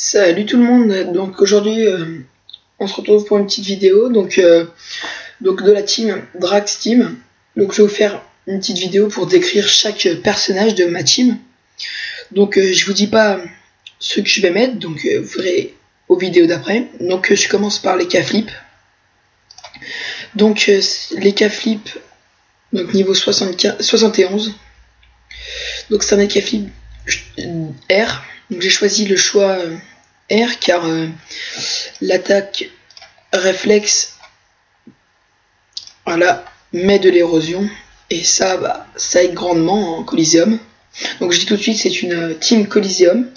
Salut tout le monde, donc aujourd'hui on se retrouve pour une petite vidéo donc de la team Drax Team. Donc je vais vous faire une petite vidéo pour décrire chaque personnage de ma team. Donc je vous dis pas ce que je vais mettre, donc vous verrez aux vidéos d'après. Donc je commence par les K-Flip. Donc les K-Flip, donc niveau 71. Donc c'est un K-Flip R. Donc j'ai choisi le choix R car l'attaque réflexe voilà, met de l'érosion et ça aide grandement en Coliseum. Donc je dis tout de suite, c'est une team Coliseum,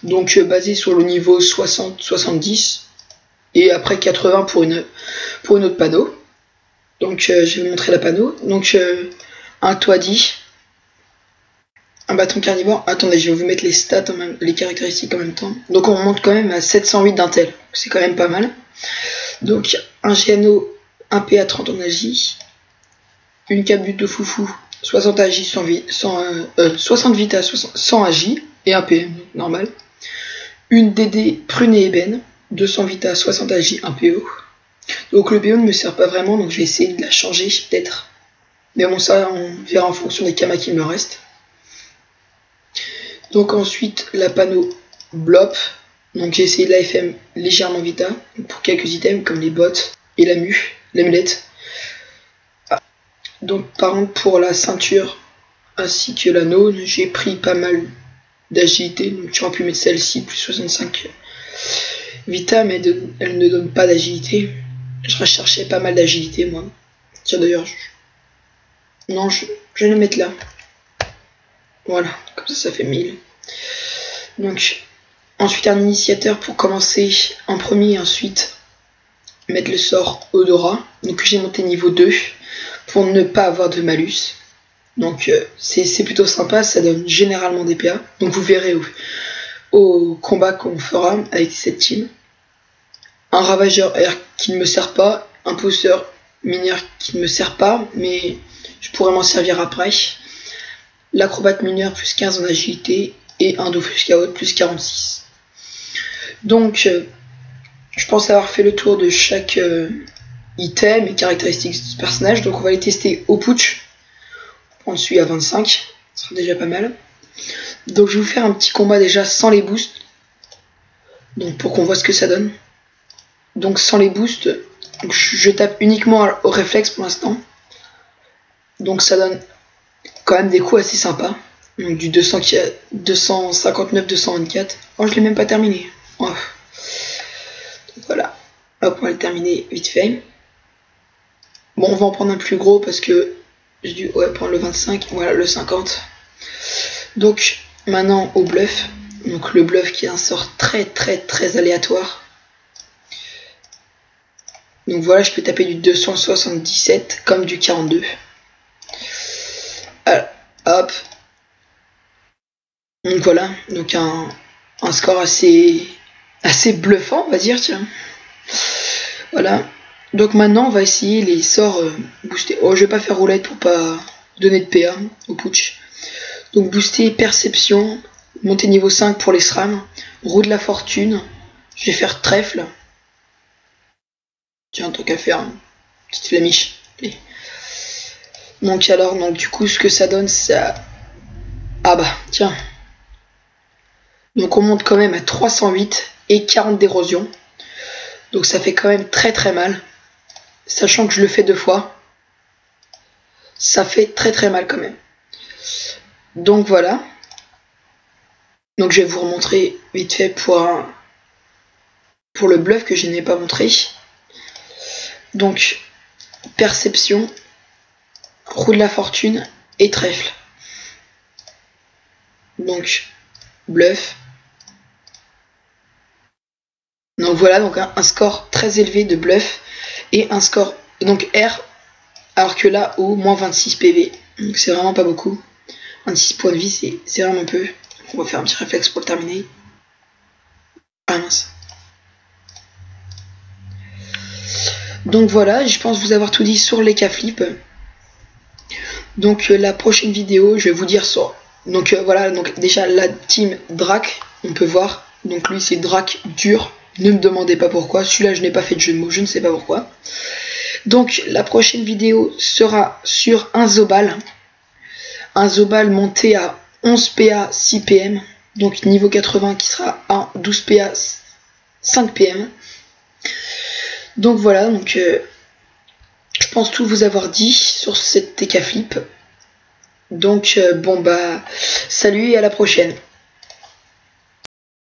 donc basée sur le niveau 60-70 et après 80 pour une autre panneau. Donc je vais vous montrer la panneau. Donc un Toadi, un bâton carnivore. Attendez, je vais vous mettre les stats, les caractéristiques en même temps. Donc on monte quand même à 708 d'intel, c'est quand même pas mal. Donc un GNO, un PA 30 en agi, une capbute de foufou 60 agi 60 vita 100 agi et un PM normal. Une DD prune et ébène 200 vita 60 agi 1 PO. Donc le PO ne me sert pas vraiment, donc je vais essayer de la changer peut-être. Mais bon, ça on verra en fonction des kamas qui me restent. Donc ensuite la panneau Blop. Donc j'ai essayé de la FM légèrement vita pour quelques items comme les bottes et l'amulette. Donc par contre pour la ceinture ainsi que l'anneau, j'ai pris pas mal d'agilité. Donc tu aurais pu mettre celle-ci plus 65 vita, mais elle ne donne pas d'agilité. Je recherchais pas mal d'agilité moi. Tiens d'ailleurs, non, je vais le mettre là. Voilà, comme ça fait 1000. Donc ensuite un initiateur pour commencer en premier, ensuite mettre le sort Odora. Donc j'ai monté niveau 2 pour ne pas avoir de malus. Donc c'est plutôt sympa, ça donne généralement des PA. Donc vous verrez au combat qu'on fera avec cette team. Un ravageur R qui ne me sert pas, un pousseur mineur qui ne me sert pas, mais je pourrais m'en servir après. L'acrobate mineur plus 15 en agilité et un Dofus Chaos plus 46. Donc je pense avoir fait le tour de chaque item et caractéristiques de ce personnage. Donc on va les tester au putsch. On suit à 25, ce sera déjà pas mal. Donc je vais vous faire un petit combat déjà sans les boosts. Donc pour qu'on voit ce que ça donne. Donc sans les boosts, donc je tape uniquement au réflexe pour l'instant. Donc ça donne quand même des coups assez sympas. Donc du 259, 224. Oh, je l'ai même pas terminé. Oh. Donc voilà. Hop, on va le terminer vite fait. Bon, on va en prendre un plus gros parce que j'ai dû prendre le 25. Voilà, le 50. Donc maintenant au bluff. Donc le bluff qui est un sort très aléatoire. Donc voilà, je peux taper du 277 comme du 42. Alors, hop. Donc voilà, donc un score assez bluffant, on va dire, tiens. Voilà. Donc maintenant, on va essayer les sorts boostés. Oh, je vais pas faire roulette pour pas donner de PA au putsch. Donc booster perception, monter niveau 5 pour les SRAM, roue de la fortune, je vais faire trèfle. Tiens, un truc à faire, hein. Petite flamiche. Allez. Donc alors, donc du coup, ce que ça donne, ça... Ah bah, tiens. Donc on monte quand même à 308 et 40 d'érosion. Donc ça fait quand même très mal. Sachant que je le fais 2 fois. Ça fait très mal quand même. Donc voilà. Donc je vais vous remontrer vite fait pour le bluff que je n'ai pas montré. Donc perception, roue de la fortune et trèfle. Donc bluff. Donc voilà, donc un score très élevé de bluff et un score donc R, alors que là au moins 26 PV, donc c'est vraiment pas beaucoup. 26 points de vie, c'est vraiment peu. On va faire un petit réflexe pour le terminer. Ah mince. Donc voilà, je pense vous avoir tout dit sur les K-Flip. Donc la prochaine vidéo, je vais vous dire sur... Donc voilà, donc déjà la team Drac, on peut voir Donc lui c'est Drac dur. Ne me demandez pas pourquoi. Celui-là je n'ai pas fait de jeu de mots, je ne sais pas pourquoi. Donc la prochaine vidéo sera sur un Zobal. Un Zobal monté à 11 PA 6 PM. Donc niveau 80 qui sera à 12 PA 5 PM. Donc voilà, donc je pense tout vous avoir dit sur cette TK Flip. Donc bon bah salut et à la prochaine.